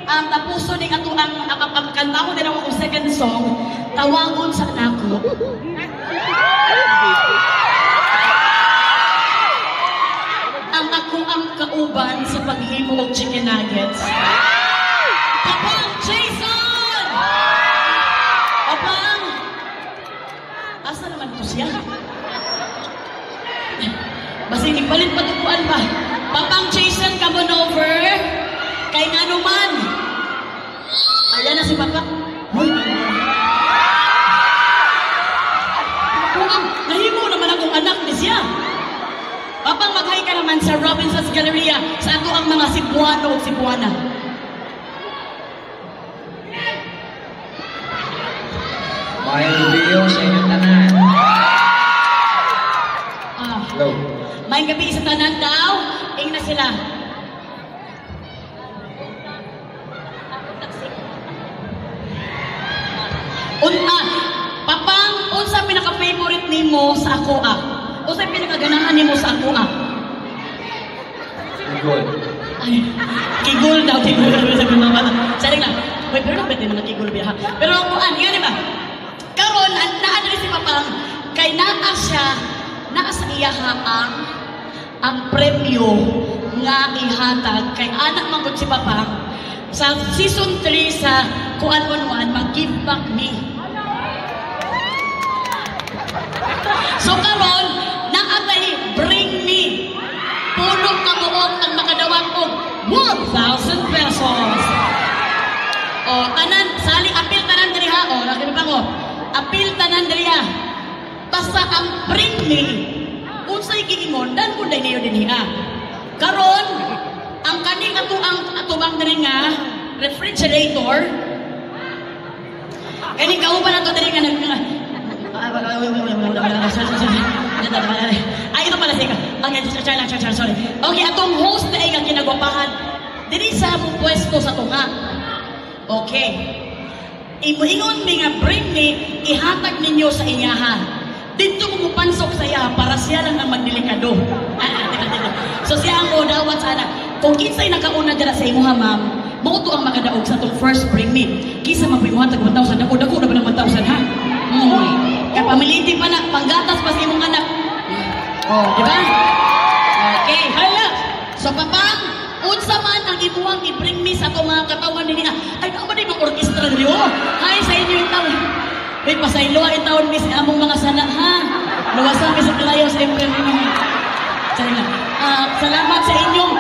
tapuso ni ato ang kanta ko din ako second song, Tawagon sa Nako. Ang ako ang kauban sa paghimo og chicken nuggets. Kapang Jason! Kapang! Asa naman to siya? Basta ipalit patupuan ba? Papang Jason, come on over. Kay nga naman. Ayan na si Papa. Hoy! Nahimo naman akong anak ni siya. Papang mag-hi ka naman sa Robinson's Galleria sa ato ang mga Cebuano o Cebuana. May video sa inyong tanan. Hello. May gabi sa tanan daw. Ing na sila. Papang, unsa pinaka-favorite nimo sa ako Unsa pinakaganahan nimo sa ako Kigol. Ay, kigol daw, kigol sa mga. Sorry lang. Wait, pero napit din naman kigol biya. Pero yan diba? Karon, naadali si Papang, kay naa sa iyaha ang premyo nga ihatag kay anak man gud si Papang sa season 3 sa Kuan on One, mag-give back me. So karon, naatay bring me. Pulong kabuot ang makadawang og 1,000 pesos. O, tanan, sali, apil tanan diri ha. O, nakita ba ko? Apil tanan diri ha. Basta ang bring me, unsay giingon, dan kung day niyo din ha. Karon, ang kaning atubang diri nga, refrigerator, kaning kauban na to diri nga ito pala siya. Sorry. Okay, atong host na ay ginagwapahan. Dili sa among pwesto sa tunga. Okay. Imuingon mi nga bring me, ihatag ninyo sa inyaha. Dito mo pansok sa iya para siya lang ang magdelikado. So siya ang dawat sana. Kung kinsay nakauna dira sa imuha, ma'am, mao to ang makadaog sa tong first bring me. Kisa mapimuhat tag 1,000 dako na ba ng 1,000 ha? Kaya pamiliti pa na, panggatas pa sa imong anak. Oh, di ba? Okay, hala. So, Papang, unsa man ang imuhang i-bring me sa itong mga katawan nila. Ay, ano ba din ang orkestra niyo? Hi, sa inyo yung taon. May pasaylo ay taon, miss, among mga sana, ha? Luwasan, miss, at kalayo sa April. Salamat sa inyong